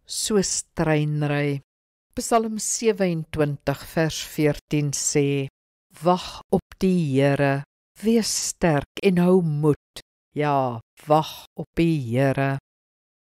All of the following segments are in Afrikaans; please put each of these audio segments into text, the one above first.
soos treinry. Psalm 27 vers 14 sê, wag op die Here, wees sterk en hou moed. Ja, wag op die Here.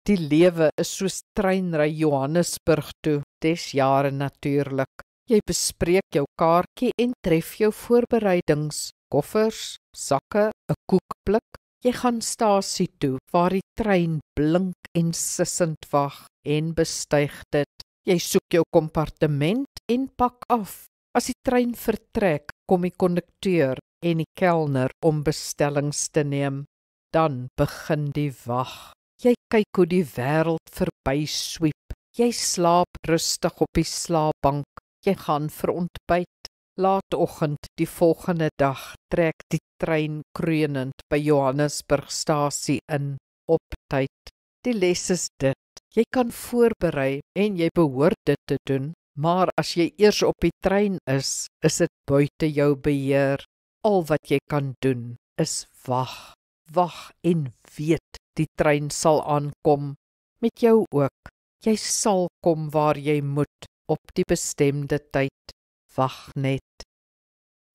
Die lewe is soos treinry Johannesburg toe, des jare natuurlik. Jy bespreek jou kaartjie en tref jou voorbereidings, koffers, sakke, 'n koekblik. Jy gaan stasie toe, waar die trein blink en sissend wag en bestyg dit. Jy soek jou kompartement en pak af. As die trein vertrek, kom die kondukteur en die kelner om bestellings te neem. Dan begin die wag. Jy kyk hoe die wêreld verby swiep. Jy slaap rustig op die slaapbank. Jy gaan vir ontbyt. Laatoggend die volgende dag trek die trein kreunend by Johannesburgstasie in op tyd. Die les is dit. Jy kan voorberei en jy behoort dit te doen, maar as jy eers op die trein is dit buite jou beheer. Al wat jy kan doen is wag. Wag en weet die trein sal aankom. Met jou ook. Jy sal kom waar jy moet op die bestemde tyd. Wag net.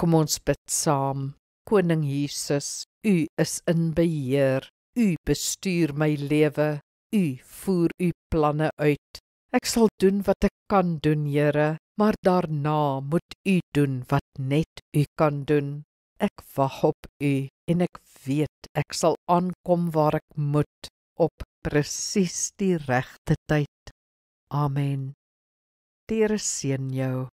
Kom ons bid saam. Koning Jesus, U is in beheer. U bestuur my lewe. U voer U planne uit. Ek sal doen wat ek kan doen, Here, maar daarna moet U doen wat net U kan doen. Ek wag op U en ek weet ek sal aankom waar ek moet op presies die regte tyd. Amen. Die Here seën jou.